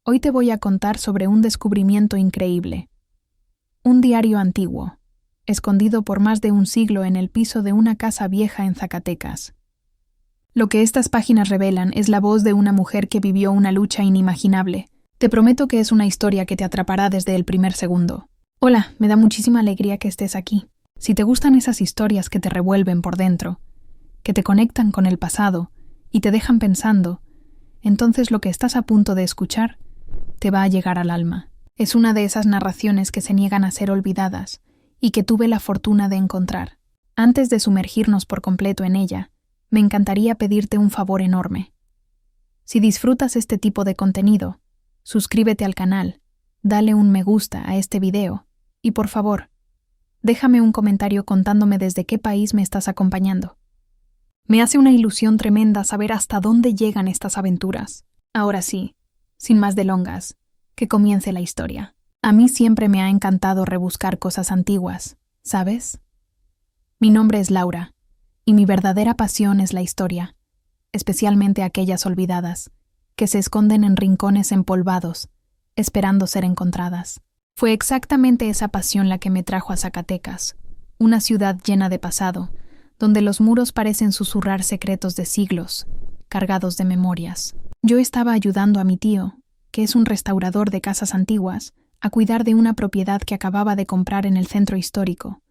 Hoy te voy a contar sobre un descubrimiento increíble. Un diario antiguo, escondido por más de un siglo en el piso de una casa vieja en Zacatecas. Lo que estas páginas revelan es la voz de una mujer que vivió una lucha inimaginable. Te prometo que es una historia que te atrapará desde el primer segundo. Hola, me da muchísima alegría que estés aquí. Si te gustan esas historias que te revuelven por dentro, que te conectan con el pasado y te dejan pensando, entonces lo que estás a punto de escuchar te va a llegar al alma. Es una de esas narraciones que se niegan a ser olvidadas y que tuve la fortuna de encontrar. Antes de sumergirnos por completo en ella, me encantaría pedirte un favor enorme. Si disfrutas este tipo de contenido, suscríbete al canal, dale un me gusta a este video y, por favor, déjame un comentario contándome desde qué país me estás acompañando. Me hace una ilusión tremenda saber hasta dónde llegan estas aventuras. Ahora sí, sin más delongas, que comience la historia. A mí siempre me ha encantado rebuscar cosas antiguas, ¿sabes? Mi nombre es Laura, y mi verdadera pasión es la historia, especialmente aquellas olvidadas, que se esconden en rincones empolvados, esperando ser encontradas. Fue exactamente esa pasión la que me trajo a Zacatecas, una ciudad llena de pasado, donde los muros parecen susurrar secretos de siglos, cargados de memorias. Yo estaba ayudando a mi tío, que es un restaurador de casas antiguas, a cuidar de una propiedad que acababa de comprar en el centro histórico,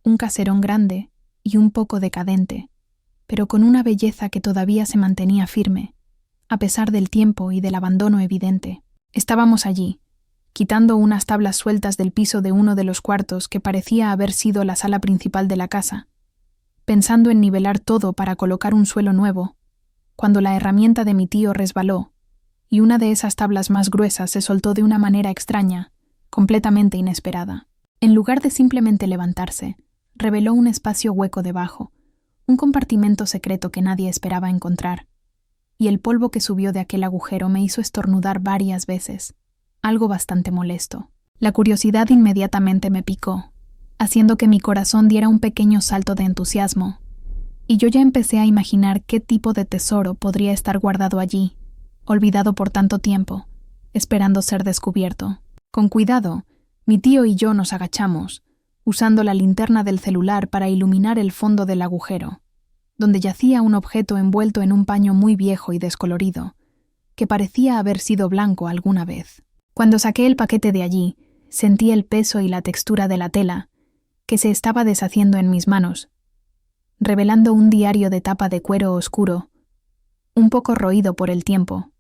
un caserón grande y un poco decadente, pero con una belleza que todavía se mantenía firme, a pesar del tiempo y del abandono evidente. Estábamos allí, quitando unas tablas sueltas del piso de uno de los cuartos que parecía haber sido la sala principal de la casa, pensando en nivelar todo para colocar un suelo nuevo, cuando la herramienta de mi tío resbaló, y una de esas tablas más gruesas se soltó de una manera extraña, completamente inesperada. En lugar de simplemente levantarse, reveló un espacio hueco debajo, un compartimento secreto que nadie esperaba encontrar, y el polvo que subió de aquel agujero me hizo estornudar varias veces, algo bastante molesto. La curiosidad inmediatamente me picó, haciendo que mi corazón diera un pequeño salto de entusiasmo, y yo ya empecé a imaginar qué tipo de tesoro podría estar guardado allí, olvidado por tanto tiempo, esperando ser descubierto. Con cuidado, mi tío y yo nos agachamos, usando la linterna del celular para iluminar el fondo del agujero, donde yacía un objeto envuelto en un paño muy viejo y descolorido, que parecía haber sido blanco alguna vez. Cuando saqué el paquete de allí, sentí el peso y la textura de la tela, que se estaba deshaciendo en mis manos, revelando un diario de tapa de cuero oscuro, un poco roído por el tiempo,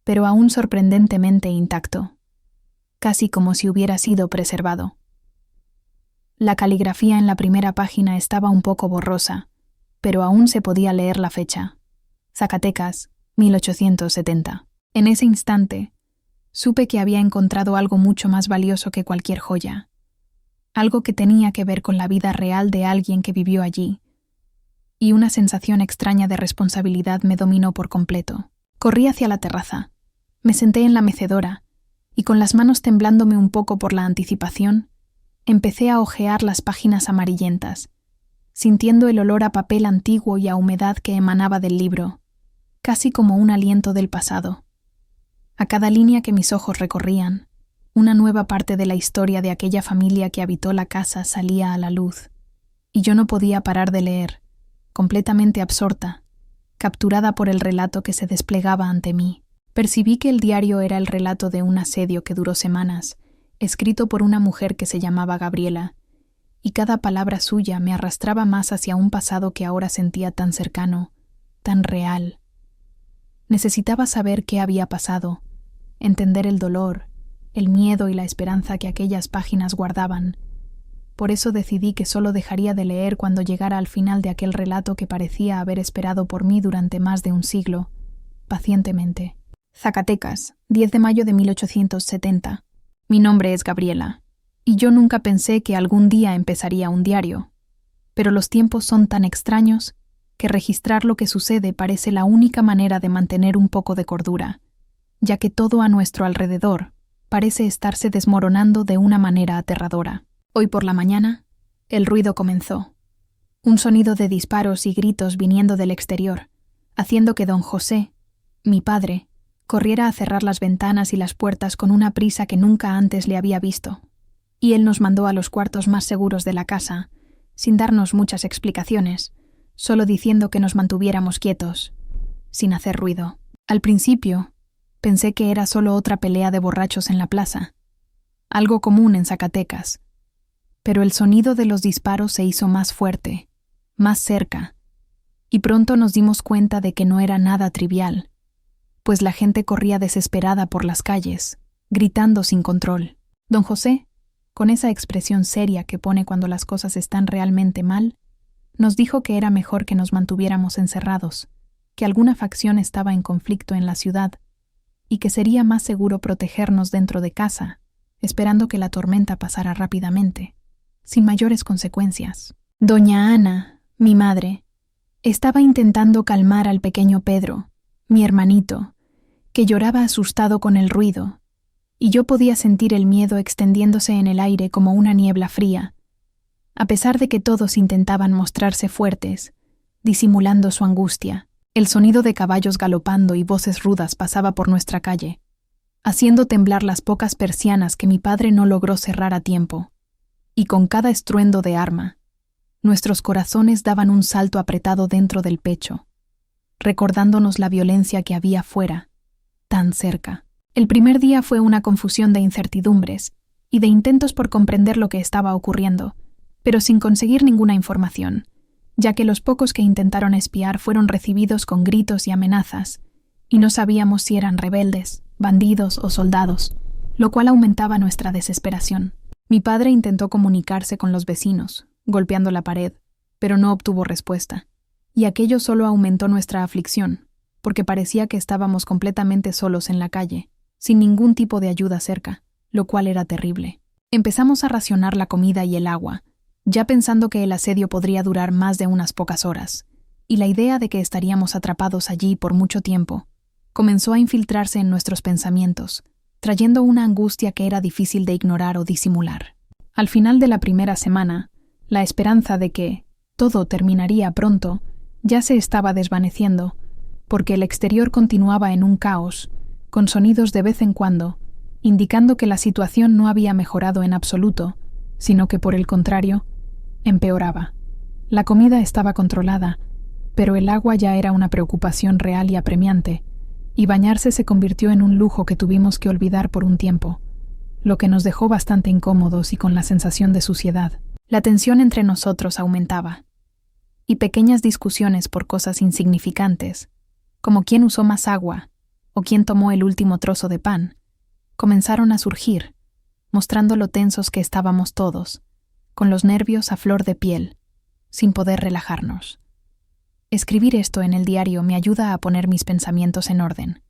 pero aún sorprendentemente intacto, casi como si hubiera sido preservado. La caligrafía en la primera página estaba un poco borrosa, pero aún se podía leer la fecha. Zacatecas, 1870. En ese instante, supe que había encontrado algo mucho más valioso que cualquier joya, algo que tenía que ver con la vida real de alguien que vivió allí, y una sensación extraña de responsabilidad me dominó por completo. Corrí hacia la terraza, me senté en la mecedora, y con las manos temblándome un poco por la anticipación, empecé a hojear las páginas amarillentas, sintiendo el olor a papel antiguo y a humedad que emanaba del libro, casi como un aliento del pasado. A cada línea que mis ojos recorrían, una nueva parte de la historia de aquella familia que habitó la casa salía a la luz, y yo no podía parar de leer, completamente absorta, capturada por el relato que se desplegaba ante mí. Percibí que el diario era el relato de un asedio que duró semanas, escrito por una mujer que se llamaba Gabriela, y cada palabra suya me arrastraba más hacia un pasado que ahora sentía tan cercano, tan real. Necesitaba saber qué había pasado, entender el dolor, el miedo y la esperanza que aquellas páginas guardaban. Por eso decidí que solo dejaría de leer cuando llegara al final de aquel relato que parecía haber esperado por mí durante más de un siglo, pacientemente. Zacatecas, 10 de mayo de 1870. Mi nombre es Gabriela, y yo nunca pensé que algún día empezaría un diario. Pero los tiempos son tan extraños que registrar lo que sucede parece la única manera de mantener un poco de cordura, ya que todo a nuestro alrededor parece estarse desmoronando de una manera aterradora. Hoy por la mañana, el ruido comenzó. Un sonido de disparos y gritos viniendo del exterior, haciendo que don José, mi padre, corriera a cerrar las ventanas y las puertas con una prisa que nunca antes le había visto, y él nos mandó a los cuartos más seguros de la casa, sin darnos muchas explicaciones, solo diciendo que nos mantuviéramos quietos, sin hacer ruido. Al principio, pensé que era solo otra pelea de borrachos en la plaza, algo común en Zacatecas, pero el sonido de los disparos se hizo más fuerte, más cerca, y pronto nos dimos cuenta de que no era nada trivial, pues la gente corría desesperada por las calles, gritando sin control. Don José, con esa expresión seria que pone cuando las cosas están realmente mal, nos dijo que era mejor que nos mantuviéramos encerrados, que alguna facción estaba en conflicto en la ciudad, y que sería más seguro protegernos dentro de casa, esperando que la tormenta pasara rápidamente, sin mayores consecuencias. Doña Ana, mi madre, estaba intentando calmar al pequeño Pedro, mi hermanito, que lloraba asustado con el ruido, y yo podía sentir el miedo extendiéndose en el aire como una niebla fría, a pesar de que todos intentaban mostrarse fuertes, disimulando su angustia. El sonido de caballos galopando y voces rudas pasaba por nuestra calle, haciendo temblar las pocas persianas que mi padre no logró cerrar a tiempo, y con cada estruendo de arma, nuestros corazones daban un salto apretado dentro del pecho, recordándonos la violencia que había fuera, tan cerca. El primer día fue una confusión de incertidumbres y de intentos por comprender lo que estaba ocurriendo, pero sin conseguir ninguna información, ya que los pocos que intentaron espiar fueron recibidos con gritos y amenazas, y no sabíamos si eran rebeldes, bandidos o soldados, lo cual aumentaba nuestra desesperación. Mi padre intentó comunicarse con los vecinos, golpeando la pared, pero no obtuvo respuesta, y aquello solo aumentó nuestra aflicción, porque parecía que estábamos completamente solos en la calle, sin ningún tipo de ayuda cerca, lo cual era terrible. Empezamos a racionar la comida y el agua, ya pensando que el asedio podría durar más de unas pocas horas, y la idea de que estaríamos atrapados allí por mucho tiempo comenzó a infiltrarse en nuestros pensamientos, trayendo una angustia que era difícil de ignorar o disimular. Al final de la primera semana, la esperanza de que todo terminaría pronto ya se estaba desvaneciendo, porque el exterior continuaba en un caos, con sonidos de vez en cuando, indicando que la situación no había mejorado en absoluto, sino que por el contrario, empeoraba. La comida estaba controlada, pero el agua ya era una preocupación real y apremiante, y bañarse se convirtió en un lujo que tuvimos que olvidar por un tiempo, lo que nos dejó bastante incómodos y con la sensación de suciedad. La tensión entre nosotros aumentaba, y pequeñas discusiones por cosas insignificantes, como quién usó más agua o quién tomó el último trozo de pan, comenzaron a surgir, mostrando lo tensos que estábamos todos, con los nervios a flor de piel, sin poder relajarnos. Escribir esto en el diario me ayuda a poner mis pensamientos en orden,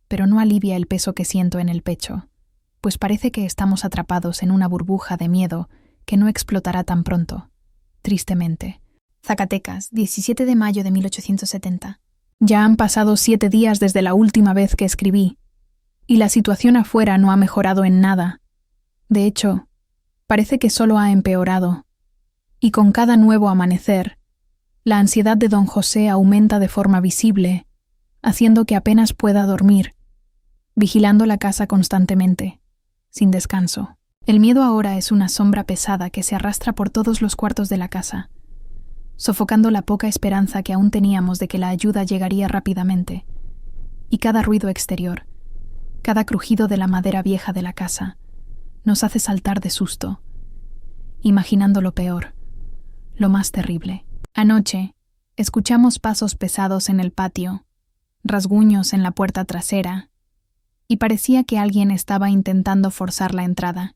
pero no alivia el peso que siento en el pecho, pues parece que estamos atrapados en una burbuja de miedo que no explotará tan pronto, tristemente. Zacatecas, 17 de mayo de 1870. Ya han pasado 7 días desde la última vez que escribí, y la situación afuera no ha mejorado en nada. De hecho, parece que solo ha empeorado, y con cada nuevo amanecer, la ansiedad de don José aumenta de forma visible, haciendo que apenas pueda dormir, vigilando la casa constantemente, sin descanso. El miedo ahora es una sombra pesada que se arrastra por todos los cuartos de la casa, sofocando la poca esperanza que aún teníamos de que la ayuda llegaría rápidamente, y cada ruido exterior, cada crujido de la madera vieja de la casa, nos hace saltar de susto, imaginando lo peor, lo más terrible. Anoche, escuchamos pasos pesados en el patio, rasguños en la puerta trasera, y parecía que alguien estaba intentando forzar la entrada,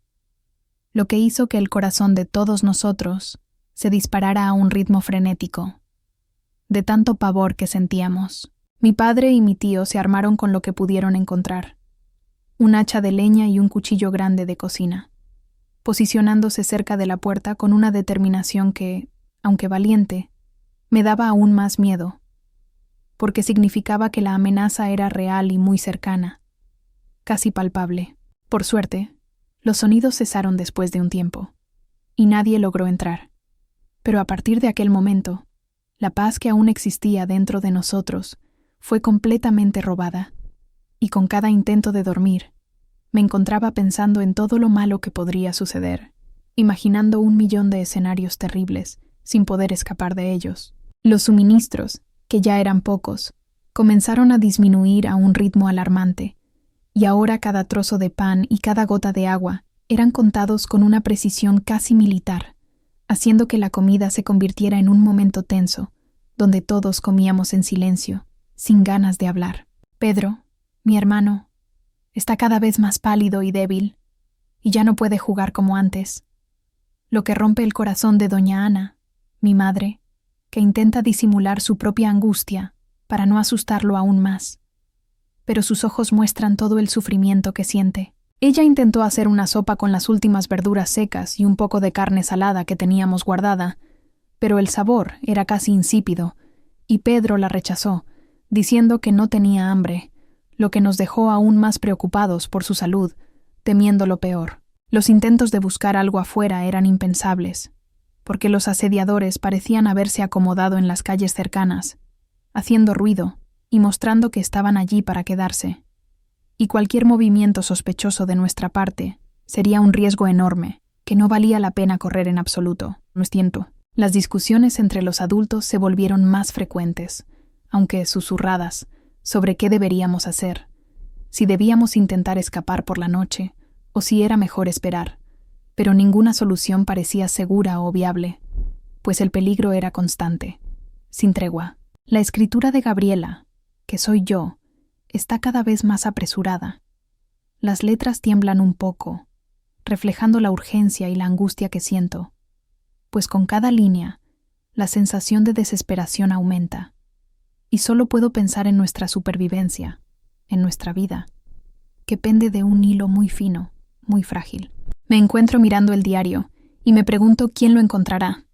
lo que hizo que el corazón de todos nosotros se disparara a un ritmo frenético, de tanto pavor que sentíamos. Mi padre y mi tío se armaron con lo que pudieron encontrar, un hacha de leña y un cuchillo grande de cocina, posicionándose cerca de la puerta con una determinación que, aunque valiente, me daba aún más miedo, porque significaba que la amenaza era real y muy cercana, casi palpable. Por suerte, los sonidos cesaron después de un tiempo, y nadie logró entrar. Pero a partir de aquel momento, la paz que aún existía dentro de nosotros fue completamente robada, y con cada intento de dormir, me encontraba pensando en todo lo malo que podría suceder, imaginando 1.000.000 de escenarios terribles, sin poder escapar de ellos. Los suministros, que ya eran pocos, comenzaron a disminuir a un ritmo alarmante, y ahora cada trozo de pan y cada gota de agua eran contados con una precisión casi militar, haciendo que la comida se convirtiera en un momento tenso, donde todos comíamos en silencio, sin ganas de hablar. Pedro, mi hermano, está cada vez más pálido y débil, y ya no puede jugar como antes, lo que rompe el corazón de doña Ana, mi madre, que intenta disimular su propia angustia para no asustarlo aún más. Pero sus ojos muestran todo el sufrimiento que siente. Ella intentó hacer una sopa con las últimas verduras secas y un poco de carne salada que teníamos guardada, pero el sabor era casi insípido, y Pedro la rechazó, diciendo que no tenía hambre, lo que nos dejó aún más preocupados por su salud, temiendo lo peor. Los intentos de buscar algo afuera eran impensables, porque los asediadores parecían haberse acomodado en las calles cercanas, haciendo ruido y mostrando que estaban allí para quedarse. Y cualquier movimiento sospechoso de nuestra parte sería un riesgo enorme, que no valía la pena correr en absoluto. No es cierto. Las discusiones entre los adultos se volvieron más frecuentes, aunque susurradas, sobre qué deberíamos hacer, si debíamos intentar escapar por la noche o si era mejor esperar, pero ninguna solución parecía segura o viable, pues el peligro era constante, sin tregua. La escritura de Gabriela, que soy yo, está cada vez más apresurada. Las letras tiemblan un poco, reflejando la urgencia y la angustia que siento, pues con cada línea, la sensación de desesperación aumenta, y solo puedo pensar en nuestra supervivencia, en nuestra vida, que pende de un hilo muy fino, muy frágil. Me encuentro mirando el diario y me pregunto quién lo encontrará,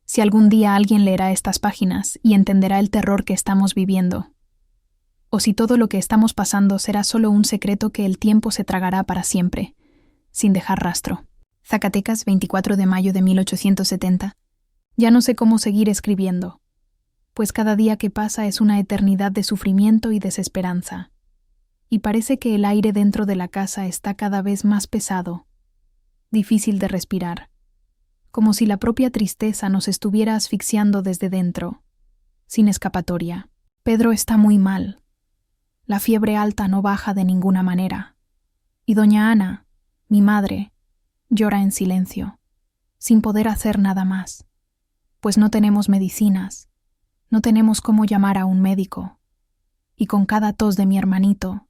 si algún día alguien leerá estas páginas y entenderá el terror que estamos viviendo, o si todo lo que estamos pasando será solo un secreto que el tiempo se tragará para siempre, sin dejar rastro. Zacatecas, 24 de mayo de 1870. Ya no sé cómo seguir escribiendo, pues cada día que pasa es una eternidad de sufrimiento y desesperanza, y parece que el aire dentro de la casa está cada vez más pesado, difícil de respirar, como si la propia tristeza nos estuviera asfixiando desde dentro, sin escapatoria. Pedro está muy mal. La fiebre alta no baja de ninguna manera, y doña Ana, mi madre, llora en silencio, sin poder hacer nada más, pues no tenemos medicinas, no tenemos cómo llamar a un médico, y con cada tos de mi hermanito,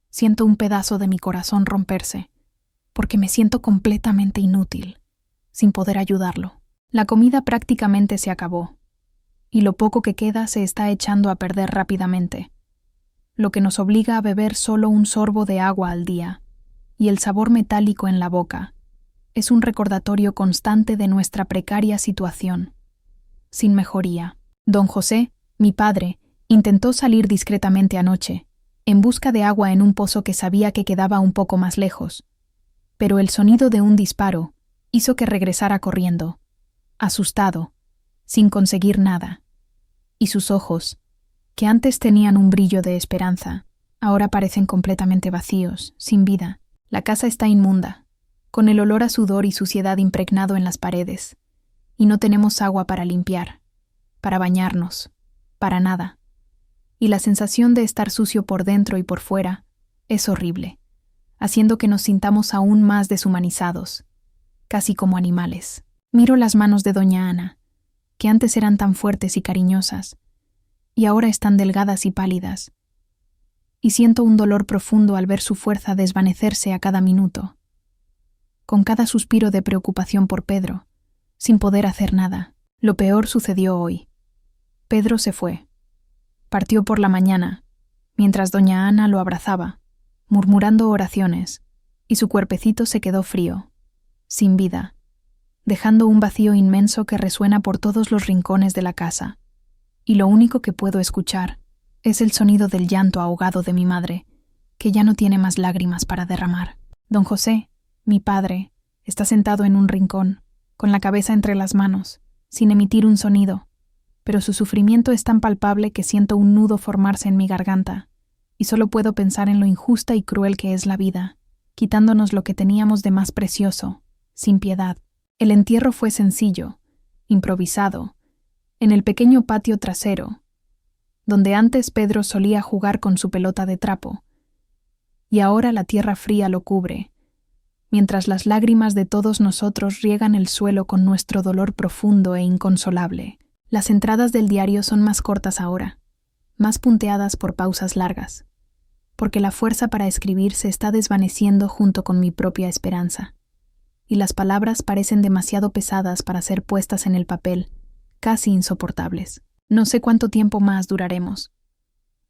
siento un pedazo de mi corazón romperse, porque me siento completamente inútil, sin poder ayudarlo. La comida prácticamente se acabó, y lo poco que queda se está echando a perder rápidamente, lo que nos obliga a beber solo un sorbo de agua al día, y el sabor metálico en la boca es un recordatorio constante de nuestra precaria situación, sin mejoría. Don José, mi padre, intentó salir discretamente anoche, en busca de agua en un pozo que sabía que quedaba un poco más lejos, pero el sonido de un disparo hizo que regresara corriendo, asustado, sin conseguir nada, y sus ojos, que antes tenían un brillo de esperanza, ahora parecen completamente vacíos, sin vida. La casa está inmunda, con el olor a sudor y suciedad impregnado en las paredes, y no tenemos agua para limpiar, para bañarnos, para nada. Y la sensación de estar sucio por dentro y por fuera es horrible, haciendo que nos sintamos aún más deshumanizados, casi como animales. Miro las manos de doña Ana, que antes eran tan fuertes y cariñosas, y ahora están delgadas y pálidas, y siento un dolor profundo al ver su fuerza desvanecerse a cada minuto, con cada suspiro de preocupación por Pedro, sin poder hacer nada. Lo peor sucedió hoy. Pedro se fue. Partió por la mañana, mientras doña Ana lo abrazaba, murmurando oraciones, y su cuerpecito se quedó frío, sin vida, dejando un vacío inmenso que resuena por todos los rincones de la casa, y lo único que puedo escuchar es el sonido del llanto ahogado de mi madre, que ya no tiene más lágrimas para derramar. Don José, mi padre, está sentado en un rincón, con la cabeza entre las manos, sin emitir un sonido, pero su sufrimiento es tan palpable que siento un nudo formarse en mi garganta, y solo puedo pensar en lo injusta y cruel que es la vida, quitándonos lo que teníamos de más precioso, sin piedad. El entierro fue sencillo, improvisado, en el pequeño patio trasero, donde antes Pedro solía jugar con su pelota de trapo, y ahora la tierra fría lo cubre, mientras las lágrimas de todos nosotros riegan el suelo con nuestro dolor profundo e inconsolable. Las entradas del diario son más cortas ahora, más punteadas por pausas largas, porque la fuerza para escribir se está desvaneciendo junto con mi propia esperanza, y las palabras parecen demasiado pesadas para ser puestas en el papel, casi insoportables. No sé cuánto tiempo más duraremos,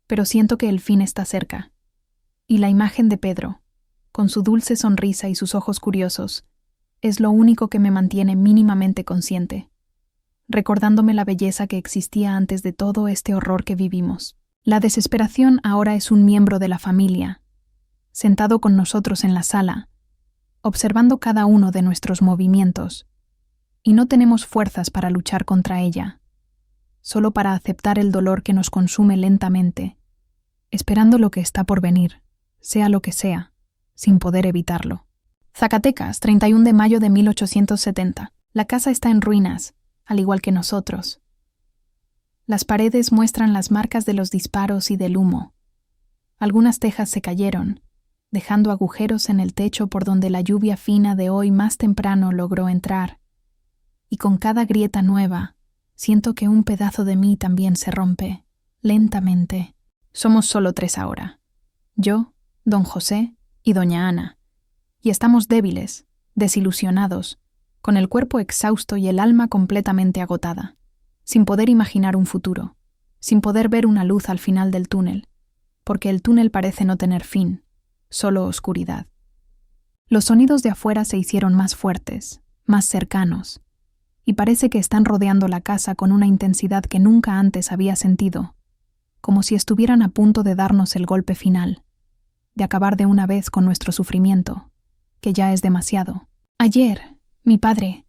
pero siento que el fin está cerca, y la imagen de Pedro, con su dulce sonrisa y sus ojos curiosos, es lo único que me mantiene mínimamente consciente, recordándome la belleza que existía antes de todo este horror que vivimos. La desesperación ahora es un miembro de la familia, sentado con nosotros en la sala, observando cada uno de nuestros movimientos, y no tenemos fuerzas para luchar contra ella, solo para aceptar el dolor que nos consume lentamente, esperando lo que está por venir, sea lo que sea, sin poder evitarlo. Zacatecas, 31 de mayo de 1870. La casa está en ruinas, al igual que nosotros. Las paredes muestran las marcas de los disparos y del humo. Algunas tejas se cayeron, dejando agujeros en el techo por donde la lluvia fina de hoy más temprano logró entrar. Y con cada grieta nueva, siento que un pedazo de mí también se rompe, lentamente. Somos solo 3 ahora. Yo, don José y doña Ana. Y estamos débiles, desilusionados, con el cuerpo exhausto y el alma completamente agotada, sin poder imaginar un futuro, sin poder ver una luz al final del túnel, porque el túnel parece no tener fin, solo oscuridad. Los sonidos de afuera se hicieron más fuertes, más cercanos, y parece que están rodeando la casa con una intensidad que nunca antes había sentido, como si estuvieran a punto de darnos el golpe final, de acabar de una vez con nuestro sufrimiento, que ya es demasiado. Ayer, mi padre,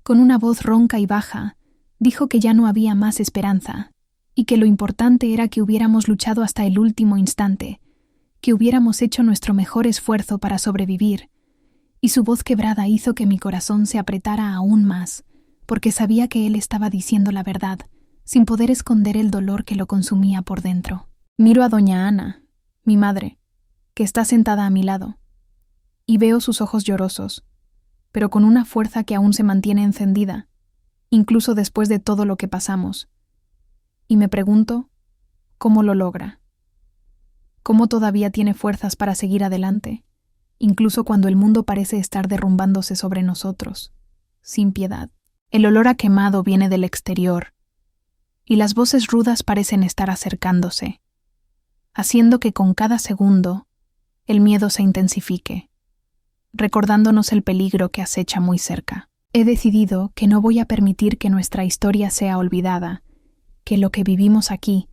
con una voz ronca y baja, dijo que ya no había más esperanza, y que lo importante era que hubiéramos luchado hasta el último instante, que hubiéramos hecho nuestro mejor esfuerzo para sobrevivir, y su voz quebrada hizo que mi corazón se apretara aún más, porque sabía que él estaba diciendo la verdad, sin poder esconder el dolor que lo consumía por dentro. Miro a doña Ana, mi madre, que está sentada a mi lado, y veo sus ojos llorosos, pero con una fuerza que aún se mantiene encendida, incluso después de todo lo que pasamos. Y me pregunto, ¿cómo lo logra? ¿Cómo todavía tiene fuerzas para seguir adelante, incluso cuando el mundo parece estar derrumbándose sobre nosotros, sin piedad? El olor a quemado viene del exterior, y las voces rudas parecen estar acercándose, haciendo que con cada segundo el miedo se intensifique, recordándonos el peligro que acecha muy cerca. He decidido que no voy a permitir que nuestra historia sea olvidada, que lo que vivimos aquí,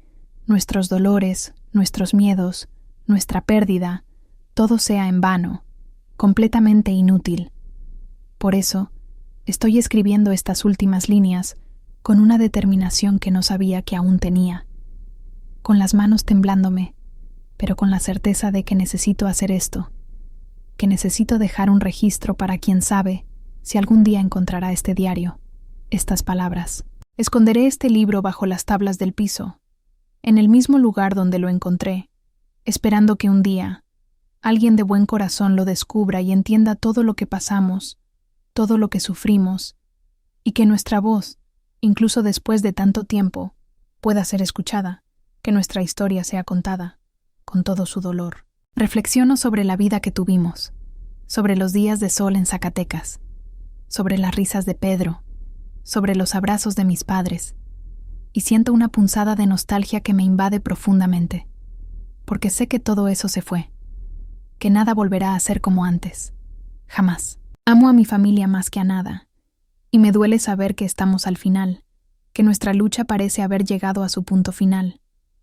nuestros dolores, nuestros miedos, nuestra pérdida, todo sea en vano, completamente inútil. Por eso, estoy escribiendo estas últimas líneas con una determinación que no sabía que aún tenía, con las manos temblándome, pero con la certeza de que necesito hacer esto, que necesito dejar un registro para quien sabe si algún día encontrará este diario, estas palabras. Esconderé este libro bajo las tablas del piso, en el mismo lugar donde lo encontré, esperando que un día alguien de buen corazón lo descubra y entienda todo lo que pasamos, todo lo que sufrimos, y que nuestra voz, incluso después de tanto tiempo, pueda ser escuchada, que nuestra historia sea contada, con todo su dolor. Reflexiono sobre la vida que tuvimos, sobre los días de sol en Zacatecas, sobre las risas de Pedro, sobre los abrazos de mis padres, y siento una punzada de nostalgia que me invade profundamente, porque sé que todo eso se fue, que nada volverá a ser como antes, jamás. Amo a mi familia más que a nada, y me duele saber que estamos al final, que nuestra lucha parece haber llegado a su punto final,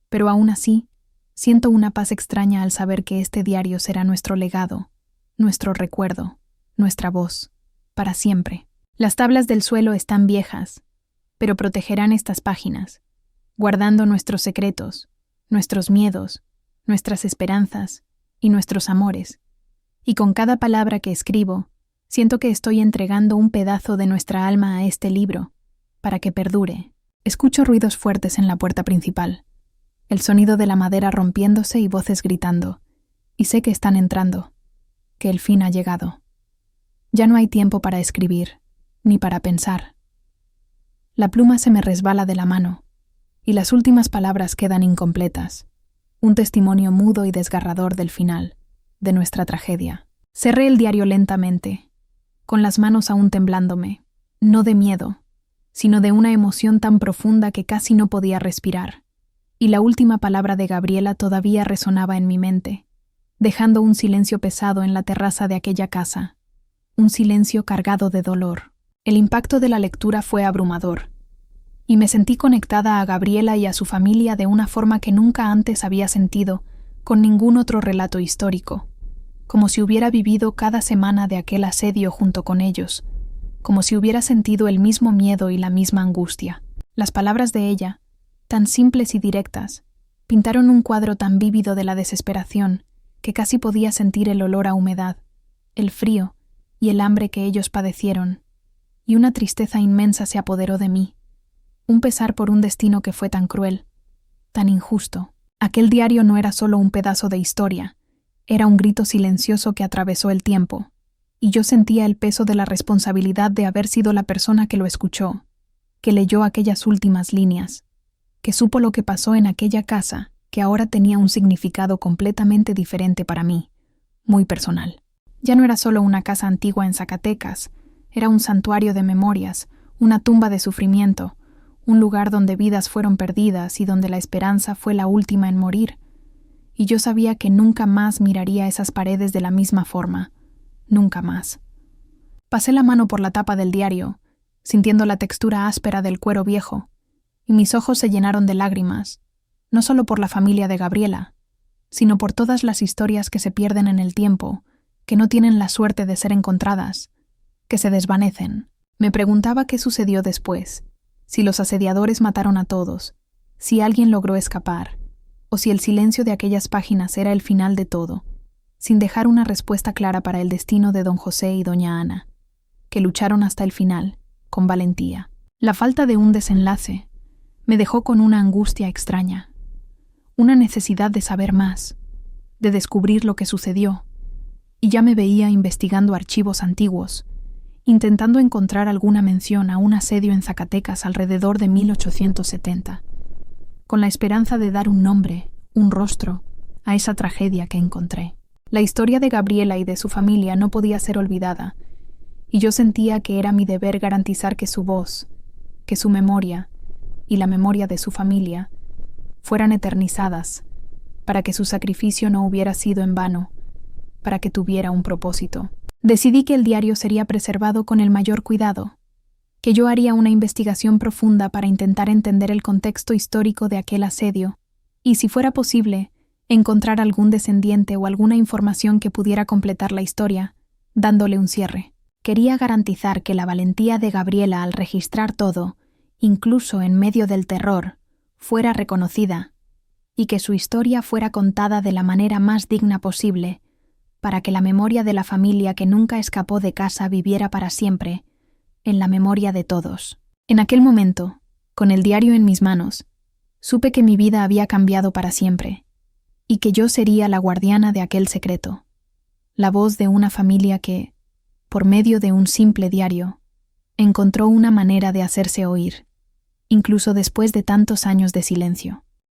pero aún así, siento una paz extraña al saber que este diario será nuestro legado, nuestro recuerdo, nuestra voz, para siempre. Las tablas del suelo están viejas, pero protegerán estas páginas, guardando nuestros secretos, nuestros miedos, nuestras esperanzas y nuestros amores. Y con cada palabra que escribo, siento que estoy entregando un pedazo de nuestra alma a este libro, para que perdure. Escucho ruidos fuertes en la puerta principal, el sonido de la madera rompiéndose y voces gritando, y sé que están entrando, que el fin ha llegado. Ya no hay tiempo para escribir, ni para pensar. La pluma se me resbala de la mano, y las últimas palabras quedan incompletas, un testimonio mudo y desgarrador del final, de nuestra tragedia. Cerré el diario lentamente, con las manos aún temblándome, no de miedo, sino de una emoción tan profunda que casi no podía respirar, y la última palabra de Gabriela todavía resonaba en mi mente, dejando un silencio pesado en la terraza de aquella casa, un silencio cargado de dolor. El impacto de la lectura fue abrumador, y me sentí conectada a Gabriela y a su familia de una forma que nunca antes había sentido con ningún otro relato histórico, como si hubiera vivido cada semana de aquel asedio junto con ellos, como si hubiera sentido el mismo miedo y la misma angustia. Las palabras de ella, tan simples y directas, pintaron un cuadro tan vívido de la desesperación que casi podía sentir el olor a humedad, el frío y el hambre que ellos padecieron, y una tristeza inmensa se apoderó de mí, un pesar por un destino que fue tan cruel, tan injusto. Aquel diario no era solo un pedazo de historia, era un grito silencioso que atravesó el tiempo, y yo sentía el peso de la responsabilidad de haber sido la persona que lo escuchó, que leyó aquellas últimas líneas, que supo lo que pasó en aquella casa que ahora tenía un significado completamente diferente para mí, muy personal. Ya no era solo una casa antigua en Zacatecas, era un santuario de memorias, una tumba de sufrimiento, un lugar donde vidas fueron perdidas y donde la esperanza fue la última en morir. Y yo sabía que nunca más miraría esas paredes de la misma forma, nunca más. Pasé la mano por la tapa del diario, sintiendo la textura áspera del cuero viejo, y mis ojos se llenaron de lágrimas, no solo por la familia de Gabriela, sino por todas las historias que se pierden en el tiempo, que no tienen la suerte de ser encontradas, que se desvanecen. Me preguntaba qué sucedió después, si los asediadores mataron a todos, si alguien logró escapar, o si el silencio de aquellas páginas era el final de todo, sin dejar una respuesta clara para el destino de don José y doña Ana, que lucharon hasta el final, con valentía. La falta de un desenlace me dejó con una angustia extraña, una necesidad de saber más, de descubrir lo que sucedió, y ya me veía investigando archivos antiguos, intentando encontrar alguna mención a un asedio en Zacatecas alrededor de 1870, con la esperanza de dar un nombre, un rostro, a esa tragedia que encontré. La historia de Gabriela y de su familia no podía ser olvidada, y yo sentía que era mi deber garantizar que su voz, que su memoria, y la memoria de su familia, fueran eternizadas, para que su sacrificio no hubiera sido en vano, para que tuviera un propósito. Decidí que el diario sería preservado con el mayor cuidado, que yo haría una investigación profunda para intentar entender el contexto histórico de aquel asedio, y si fuera posible, encontrar algún descendiente o alguna información que pudiera completar la historia, dándole un cierre. Quería garantizar que la valentía de Gabriela al registrar todo, incluso en medio del terror, fuera reconocida, y que su historia fuera contada de la manera más digna posible, para que la memoria de la familia que nunca escapó de casa viviera para siempre, en la memoria de todos. En aquel momento, con el diario en mis manos, supe que mi vida había cambiado para siempre, y que yo sería la guardiana de aquel secreto, la voz de una familia que, por medio de un simple diario, encontró una manera de hacerse oír, incluso después de tantos años de silencio.